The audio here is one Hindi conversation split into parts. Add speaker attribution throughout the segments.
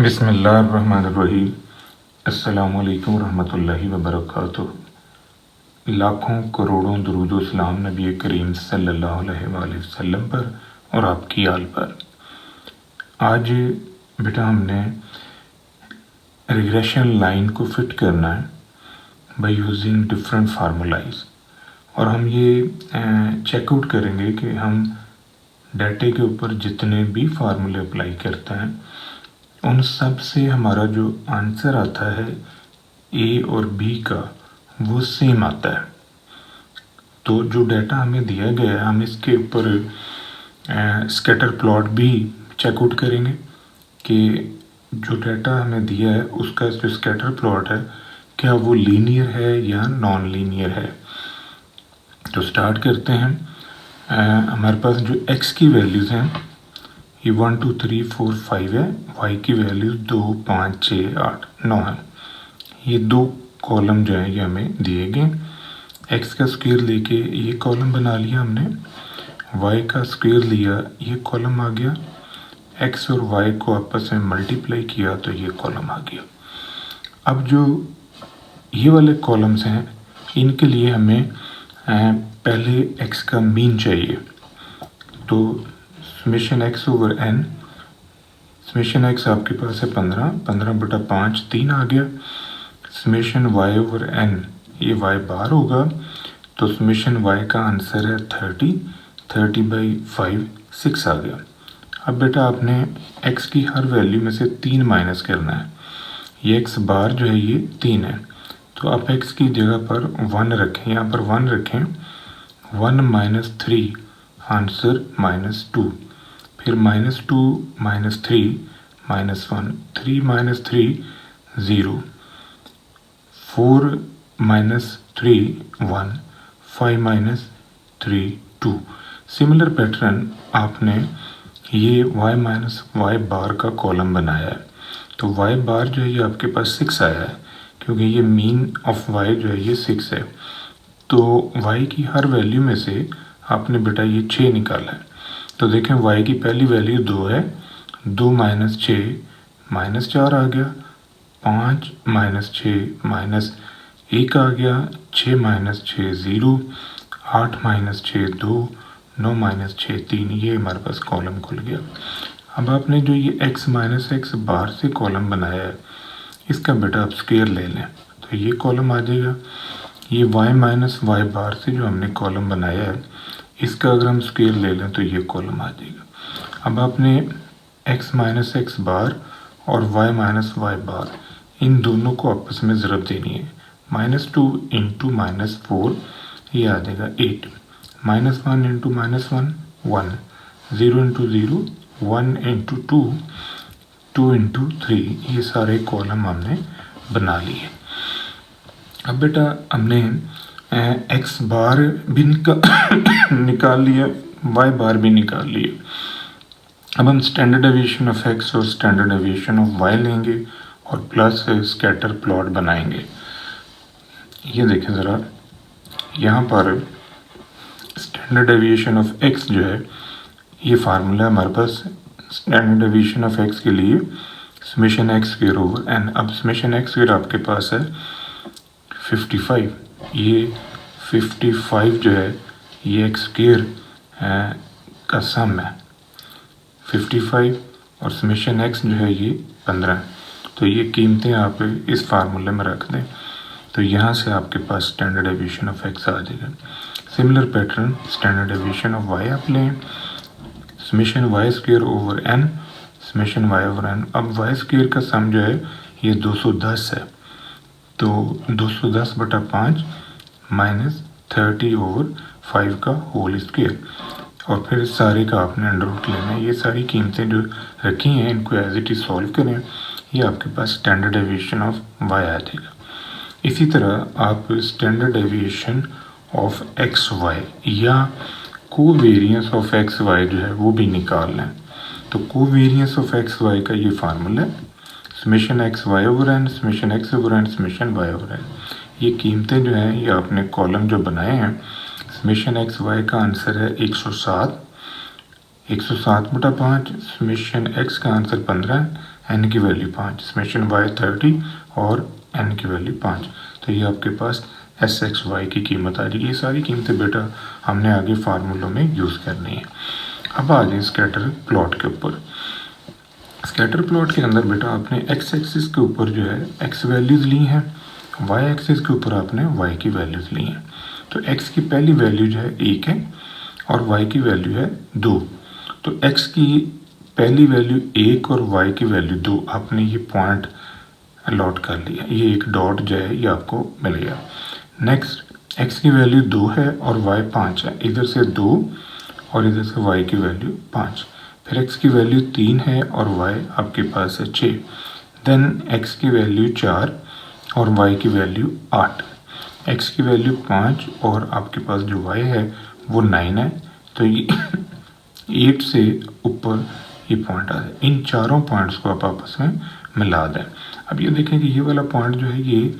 Speaker 1: बिस्मिल्लाहिर्रहमानिर्रहीम। अस्सलामु अलैकुम रहमतुल्लाहि व बरकातुहू। लाखों करोड़ों दुरूद व सलाम नबी करीम सल्लल्लाहु अलैहि वसल्लम पर और आपकी आल पर। आज बेटा हमने रिग्रेशन लाइन को फिट करना है बाय यूजिंग डिफरेंट फार्मूलाइज, और हम ये चेकआउट करेंगे कि हम डाटे के ऊपर जितने भी फार्मूले अप्लाई करते हैं उन सब से हमारा जो आंसर आता है ए और बी का वो सेम आता है। तो जो डाटा हमें दिया गया है हम इसके ऊपर स्कैटर प्लॉट भी चेकआउट करेंगे कि जो डाटा हमें दिया है उसका जो स्कैटर प्लॉट है क्या वो लीनियर है या नॉन लीनियर है। तो स्टार्ट करते हैं। हमारे पास जो एक्स की वैल्यूज़ हैं ये 1 2 3 4 5 है, वाई की वैल्यूज 2 5 6 8 9 है। ये दो कॉलम जो है ये हमें दिए गए। एक्स का स्क्वायर लेके ये कॉलम बना लिया हमने, वाई का स्क्वायर लिया ये कॉलम आ गया, एक्स और वाई को आपस में मल्टीप्लाई किया तो ये कॉलम आ गया। अब जो ये वाले कॉलम्स हैं इनके लिए हमें पहले एक्स का मीन चाहिए। तो summation X over N, summation X आपके पास है 15, 15/5 3 आ गया। समेशन वाई ओवर एन ये वाई बार होगा, तो समेशन वाई का आंसर है 30, 30/5 6 आ गया। अब बेटा आपने एक्स की हर वैल्यू में से 3 माइनस करना है। ये एक्स बार जो है ये 3 है, तो आप एक्स की जगह पर 1 रखें, यहाँ पर 1 रखें। 1 - 3 आंसर -2, फिर -2 - 3 -1, 3 - 3 0, 4 - 3 1, 5 - 3 2। सिमिलर पैटर्न आपने ये y - y बार का कॉलम बनाया है। तो y बार जो है ये आपके पास 6 आया है क्योंकि ये मीन ऑफ y जो है ये 6 है। तो y की हर वैल्यू में से आपने बेटा ये 6 निकाला है। तो देखें y की पहली वैल्यू 2 है, 2 - 6 -4 आ गया, 5 - 6 -1 आ गया, 6 - 6 0, 8 - 6 2, 9 - 6 3। ये हमारे पास कॉलम खुल गया। अब आपने जो ये x - x बार से कॉलम बनाया है इसका बेटा आप स्क्वायर ले लें तो ये कॉलम आ जाएगा। ये y - y बार से जो हमने कॉलम बनाया है इसका अगर हम स्क्वायर ले लें तो ये कॉलम आ जाएगा। अब आपने x - x बार और y - y बार इन दोनों को आपस में ज़रब देनी है। -2 × -4 ये आ जाएगा 8, -1 × -1 1, 0 × 0 1 × 2 2 × 3। ये सारे कॉलम हमने बना लिए। अब बेटा हमने एक्स बार भी निकाल लिया, वाई बार भी निकाल लिए। अब हम स्टैंडर्ड डेविएशन ऑफ एक्स और स्टैंडर्ड डेविएशन ऑफ वाई लेंगे और प्लस स्कैटर प्लॉट बनाएंगे। ये देखें ज़रा, यहाँ पर स्टैंडर्ड डेविएशन ऑफ एक्स जो है ये फार्मूला हमारे पास स्टैंडर्ड डेविएशन ऑफ एक्स के लिए summation x square over N. अब समेशन एक्स स्क्वायर आपके पास है 55, ये 55 जो है ये एक्स स्क्वायर का सम है 55 और समेशन एक्स जो है ये 15। तो ये कीमतें आप इस फार्मूले में रख दें तो यहाँ से आपके पास स्टैंडर्ड डेविएशन ऑफ एक्स आ जाएगा। Similar pattern standard deviation of Y आप लें, summation Y square over N, summation Y over N. अब वाई स्क्वायर का सम जो है ये 210 है, तो 210/5 -30/5 का होल स्क्वायर, और फिर सारे का आपने अंडर रूट लेना है। ये सारी कीमतें जो रखी हैं इनको एज इट इज सॉल्व करें, ये आपके पास स्टैंडर्ड डेविएशन ऑफ वाई आ जाएगा। इसी तरह आप standard deviation of X Y या कोवेरियंस ऑफ एक्स वाई जो है वो भी निकाल लें। तो कोवेरियंस ऑफ एक्स वाई का ये फार्मूला है summation x Y over N, summation X over N, summation Y over N. ये कीमतें जो हैं ये आपने कॉलम जो बनाए हैं, समेशन एक्स वाई का आंसर है 107, 107/5, समेशन एक्स का आंसर 15 है, n की वैल्यू 5, समेशन y 30 और n की वैल्यू 5। तो ये आपके पास SXY की कीमत आ जाएगी। ये सारी कीमतें बेटा हमने आगे फार्मूलों में यूज़ करनी है। अब आ जाए स्कैटर प्लॉट के ऊपर। स्कैटर प्लॉट के अंदर बेटा आपने x एक्सिस के ऊपर जो है x वैल्यूज़ ली हैं, y एक्सिस के ऊपर आपने y की वैल्यूज़ ली हैं। तो x की पहली वैल्यू जो है 1 है और y की वैल्यू है 2। तो x की पहली वैल्यू 1 और y की वैल्यू 2 आपने ये पॉइंट अलॉट कर लिया, ये एक डॉट जो है ये आपको मिल गया। नेक्स्ट x की वैल्यू 2 है और y 5 है, इधर से 2 और इधर से y की वैल्यू 5। फिर x की वैल्यू 3 है और y आपके पास है 6। देन x की वैल्यू 4 और y की वैल्यू 8। x की वैल्यू 5 और आपके पास जो y है वो 9 है। तो ये 8 से ऊपर ये पॉइंट आ जाए। इन चारों पॉइंट्स को आप आपस में मिला दें। अब ये देखें कि ये वाला पॉइंट जो है ये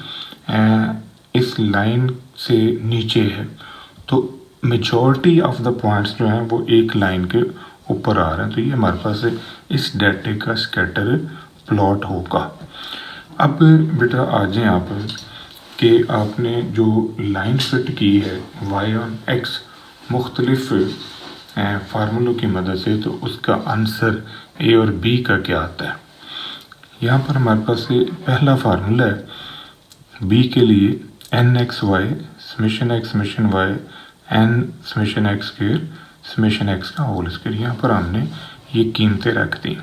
Speaker 1: इस लाइन से नीचे है, तो मेजॉरिटी ऑफ द पॉइंट्स जो हैं वो एक लाइन के ऊपर आ रहे हैं। तो ये हमारे पास इस डाटे का स्कैटर प्लॉट होगा। अब बेटा आ जाए आप कि आपने जो लाइन फिट की है y ऑन x मुख्तलिफ फार्मूलों की मदद से, तो उसका आंसर a और b का क्या आता है। यहाँ पर हमारे पास पहला फार्मूला है b के लिए n(x(y) summation x summation y n summation x square summation x का होल स्क्वायर। यहाँ पर हमने ये कीमतें रख दी,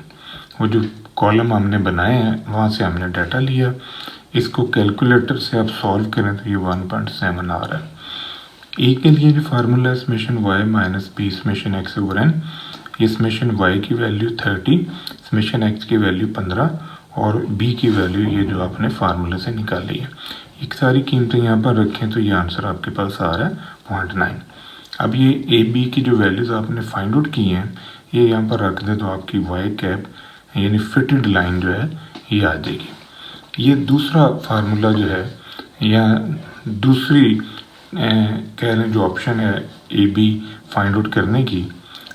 Speaker 1: वो जो कॉलम हमने बनाए हैं वहाँ से हमने डाटा लिया। इसको कैलकुलेटर से आप सॉल्व करें तो ये 1.7 आ रहा है। ए के लिए जो फार्मूला है summation y minus B summation x over n, ये समेशन y की वैल्यू 30, समेशन x की वैल्यू 15 और b की वैल्यू ये जो आपने फार्मूले से निकाली है। एक सारी कीमतें यहाँ पर रखें तो ये आंसर आपके पास आ रहा है 0.9। अब ये ए बी की जो वैल्यूज़ आपने फाइंड आउट की हैं ये यहाँ पर रख दें तो आपकी y कैप यानी फिटेड लाइन जो है ये आ जाएगी। ये दूसरा फार्मूला जो है या दूसरी कह रहे हैं जो ऑप्शन है ए बी फाइंड आउट करने की,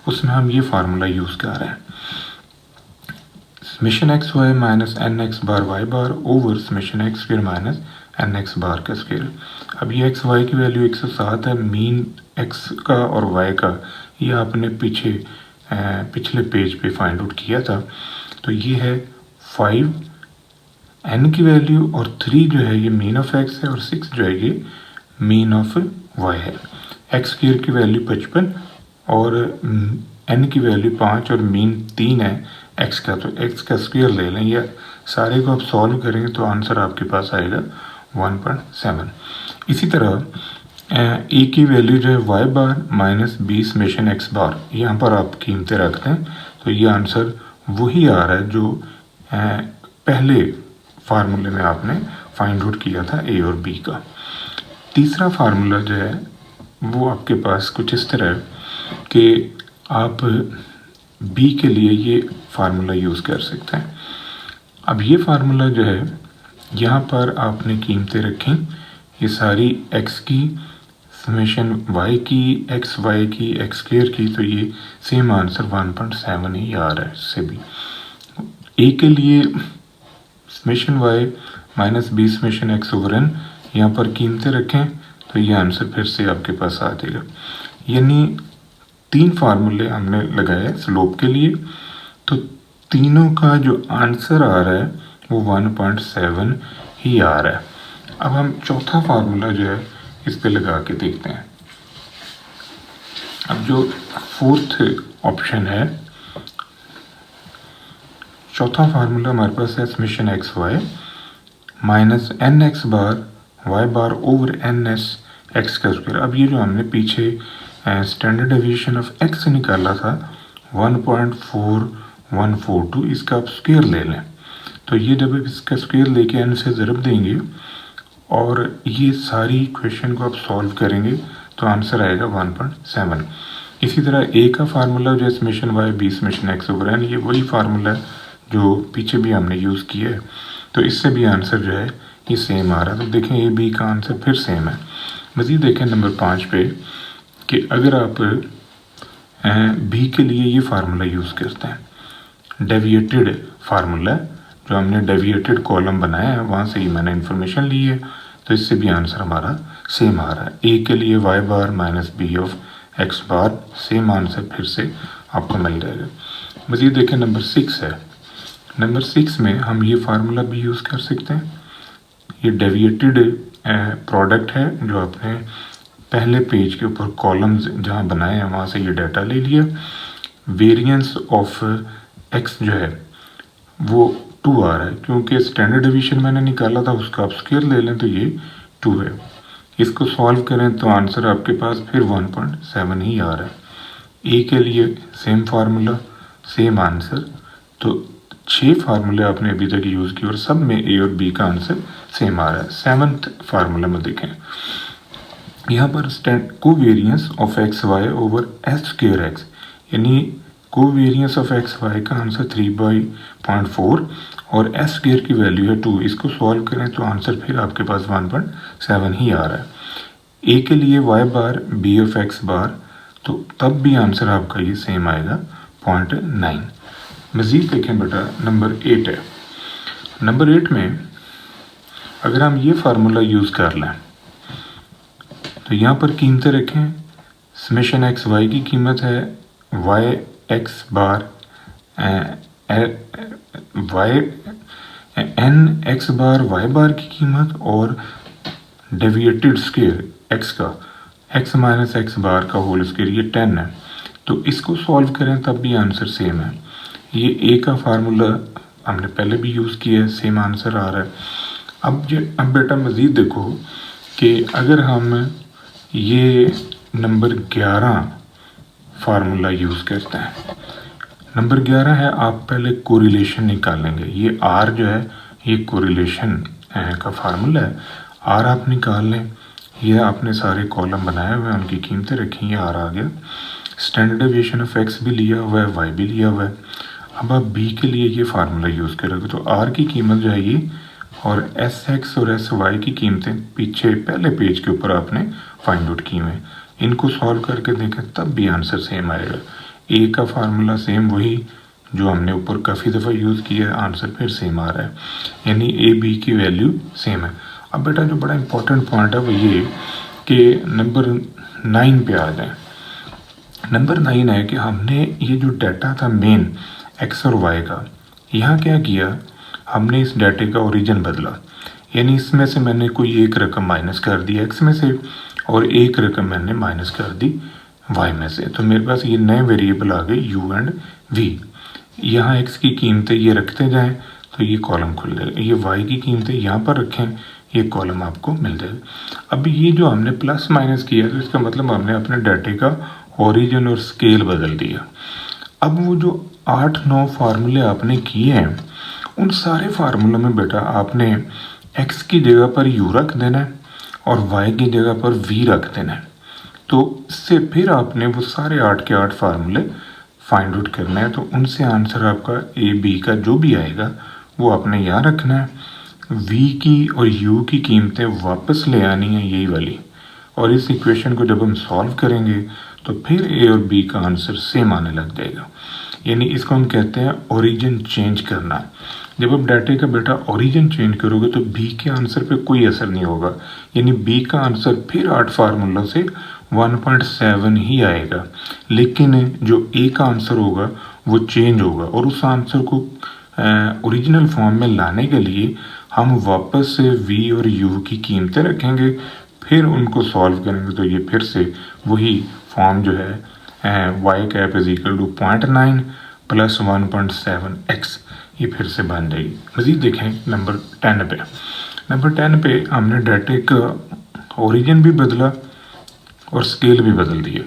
Speaker 1: उसमें हम ये फार्मूला यूज़ कर रहे हैं summation x y minus n x bar y bar over summation x square minus n x bar का स्क्वायर। अब ये एक्स वाई की वैल्यू 107 है, मीन एक्स का और वाई का ये आपने पिछले पेज पे फाइंड आउट किया था। तो ये है 5 n की वैल्यू और 3 जो है ये मीन ऑफ x है और 6 जो है ये मीन ऑफ y है। एक्स स्क्वायर की वैल्यू 55 और n की वैल्यू 5 और मीन 3 है x का, तो x का स्क्वायर ले लें। या सारे को आप सॉल्व करेंगे तो आंसर आपके पास आएगा 1.7। इसी तरह a की वैल्यू जो है y बार माइनस बी समेशन x बार, यहाँ पर आप कीमतें रखते हैं तो ये आंसर वही आ रहा है जो पहले फार्मूले में आपने फाइंड आउट किया था a और b का। तीसरा फार्मूला जो है वो आपके पास कुछ इस तरह है कि आप b के लिए ये फार्मूला यूज़ कर सकते हैं। अब ये फार्मूला जो है यहाँ पर आपने कीमतें रखी, ये सारी x की समेशन y की एक्स वाई की एक्स स्क्वायर की, तो ये सेम आंसर 1.7 ही आ रहा है इससे भी। a के लिए summation y minus B summation X over n, यहाँ पर कीमतें रखें तो ये आंसर फिर से आपके पास आ जाएगा। यानी 3 फार्मूले हमने लगाए स्लोप के लिए, तो तीनों का जो आंसर आ रहा है वो 1.7 ही आ रहा है। अब हम चौथा फार्मूला जो है इस पे लगा के देखते हैं। अब जो फोर्थ ऑप्शन है, चौथा फार्मूला हमारे पास है summation x y minus n x bar y bar over n s x का स्क्वायर। अब ये जो हमने पीछे स्टैंडर्ड डेविएशन ऑफ एक्स से निकाला था 1.4142, इसका आप स्क्वायर ले लें। तो ये जब इसका स्क्वायर लेके एन से ज़रब देंगे और ये सारी क्वेश्चन को आप सॉल्व करेंगे तो आंसर आएगा 1.7। इसी तरह ए का फार्मूला जो है summation Y B summation X over N, ये वही फार्मूला है जो पीछे भी हमने यूज़ किया है, तो इससे भी आंसर जो है ये सेम आ रहा है। तो देखें ए बी का आंसर फिर सेम है। मज़ीद देखें नंबर 5 पे कि अगर आप बी के लिए ये फार्मूला यूज़ करते हैं, डेविएटेड फार्मूला जो हमने डेविएटेड कॉलम बनाया है वहाँ से ही मैंने इन्फॉर्मेशन ली है, तो इससे भी आंसर हमारा सेम आ रहा है। ए के लिए Y bar minus B of x bar, same answer फिर से आपको मिल जाएगा। मज़ीद देखें नंबर 6 है। नंबर 6 में हम ये फार्मूला भी यूज़ कर सकते हैं। ये डेविएटेड प्रोडक्ट है जो आपने पहले पेज के ऊपर कॉलम्स जहाँ बनाए हैं वहाँ से ये डाटा ले लिया। वेरिएंस ऑफ एक्स जो है वो 2 आ रहा है, क्योंकि स्टैंडर्ड डिवीजन मैंने निकाला था उसका आप स्क्वायर ले लें तो ये 2 है। इसको सॉल्व करें तो आंसर आपके पास फिर 1.7 ही आ रहा है। ए के लिए सेम फार्मूला सेम आंसर, तो 6 फार्मूले आपने अभी तक यूज़ किए और सब में ए और बी का आंसर सेम आ रहा है। 7th फार्मूला में देखें, यहाँ पर covariance of X Y over S square X, यानी कोवेरियंस ऑफ एक्स वाई का आंसर 3/0.4 और एस स्क्वायर की वैल्यू है 2। इसको सॉल्व करें तो आंसर फिर आपके पास 1.7 ही आ रहा है। ए के लिए Y bar b of x bar, तो तब भी आंसर आपका ये सेम आएगा 0.9। मज़ीद देखें बेटा नंबर 8 है। नंबर 8 में अगर हम ये फार्मूला यूज़ कर लें तो यहाँ पर कीमतें रखें। समेशन एक्स वाई की कीमत है Y x bar Y N x bar y बार की कीमत और डेविएटेड स्क्वायर एक्स का एक्स माइनस एक्स बार का होल स्क्वायर ये 10 है। तो इसको सॉल्व करें तब भी आंसर सेम है। ये ए का फार्मूला हमने पहले भी यूज़ किया है, सेम आंसर आ रहा है। अब बेटा मज़ीद देखो कि अगर हम ये नंबर 11 फार्मूला यूज़ करते हैं। नंबर 11 है, आप पहले कोरिलेशन निकालेंगे। ये आर जो है ये कोरिलेशन का फार्मूला है। आर आप निकाल लें। ये आपने सारे कॉलम बनाए हुए हैं, उनकी कीमतें रखी, ये आर आ गया। स्टैंडर्ड डेविएशन ऑफ एक्स भी लिया हुआ है, वाई भी लिया हुआ है। अब आप बी के लिए ये फार्मूला यूज़ करोगे तो आर की कीमत जो है ये और एस एक्स और एस वाई की कीमतें पीछे पहले पेज के ऊपर आपने फाइंड आउट की हुई हैं। इनको सॉल्व करके देखें तब भी आंसर सेम आएगा। ए का फार्मूला सेम वही जो हमने ऊपर काफ़ी दफ़ा यूज़ किया है, आंसर फिर सेम आ रहा है, यानी ए बी की वैल्यू सेम है। अब बेटा जो बड़ा इंपॉर्टेंट पॉइंट है वो ये कि नंबर 9 पे आ जाए। नंबर 9 है कि हमने ये जो डाटा था मेन एक्स और वाई का, यहाँ क्या किया, हमने इस डाटे का ओरिजिन बदला, यानी इसमें से मैंने कोई एक रकम माइनस कर दी एक्स में से और एक रकम मैंने माइनस कर दी वाई में से। तो मेरे पास ये नए वेरिएबल आ गए यू एंड वी। यहाँ एक्स की कीमतें ये रखते जाएं तो ये कॉलम खुल जाएगा। ये वाई की कीमतें यहाँ पर रखें, ये कॉलम आपको मिल जाएगा। अब ये जो हमने प्लस माइनस किया तो इसका मतलब हमने अपने डाटे का ओरिजिन और स्केल बदल दिया। अब वो जो 8-9 फार्मूले आपने किए हैं उन सारे फार्मूलों में बेटा आपने एक्स की जगह पर यू रख देना है और वाई की जगह पर वी रख देना है। तो इससे फिर आपने वो सारे 8 के 8 फार्मूले फाइंड आउट करना है। तो उनसे आंसर आपका ए बी का जो भी आएगा वो आपने यहाँ रखना है। वी की और यू की कीमतें वापस ले आनी है यही वाली, और इस इक्वेशन को जब हम सॉल्व करेंगे तो फिर ए और बी का आंसर सेम आने लग जाएगा। यानी इसको हम कहते हैं ओरिजिन चेंज करना। जब आप डाटे का बेटा ओरिजिन चेंज करोगे तो बी के आंसर पे कोई असर नहीं होगा, यानी बी का आंसर फिर 8 फार्मूला से 1.7 ही आएगा, लेकिन जो ए का आंसर होगा वो चेंज होगा। और उस आंसर को ओरिजिनल फॉर्म में लाने के लिए हम वापस से वी और यू की कीमतें रखेंगे, फिर उनको सॉल्व करेंगे तो ये फिर से वही फॉर्म जो है Y cap is equal to 0.9 plus 1.7x ये फिर से बन जाएगी। मज़ीद देखें नंबर 10 पे। नंबर 10 पे हमने डाटे का ओरिजिन भी बदला और स्केल भी बदल दिया।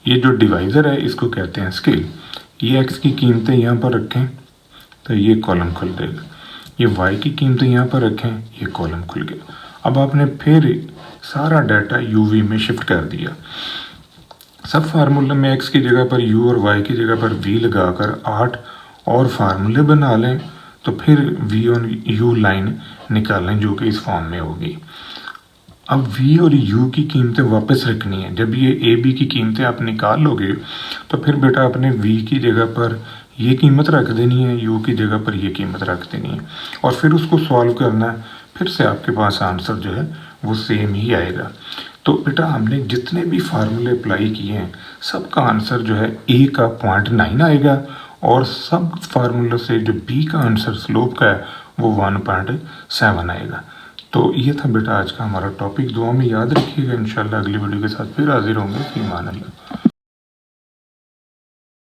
Speaker 1: ये जो डिवाइज़र है इसको कहते हैं स्केल। ये एक्स की कीमतें यहाँ पर रखें तो ये कॉलम खुल जाएगा, ये वाई की कीमतें यहाँ पर रखें ये कॉलम खुल गया। अब आपने फिर सारा डाटा यू वी में शिफ्ट कर दिया। सब फार्मूले में एक्स की जगह पर यू और वाई की जगह पर वी लगाकर 8 और फार्मूले बना लें तो फिर वी और यू लाइन निकालें जो कि इस फॉर्म में होगी। अब वी और यू की कीमतें वापस रखनी है। जब ये ए बी की कीमतें आप निकाल लोगे तो फिर बेटा अपने वी की जगह पर ये कीमत रख देनी है, यू की जगह पर ये कीमत रख देनी है और फिर उसको सॉल्व करना है। फिर से आपके पास आंसर जो है वो सेम ही आएगा। तो बेटा हमने जितने भी फार्मूले अप्लाई किए हैं सब का आंसर जो है ए का 0.9 आएगा और सब फार्मूलों से जो बी का आंसर स्लोप का है वो 1.7 आएगा। तो ये था बेटा आज का हमारा टॉपिक। दुआ में याद रखिएगा। इंशाल्लाह अगली वीडियो के साथ फिर हाजिर होंगे। फी अमान अल्लाह।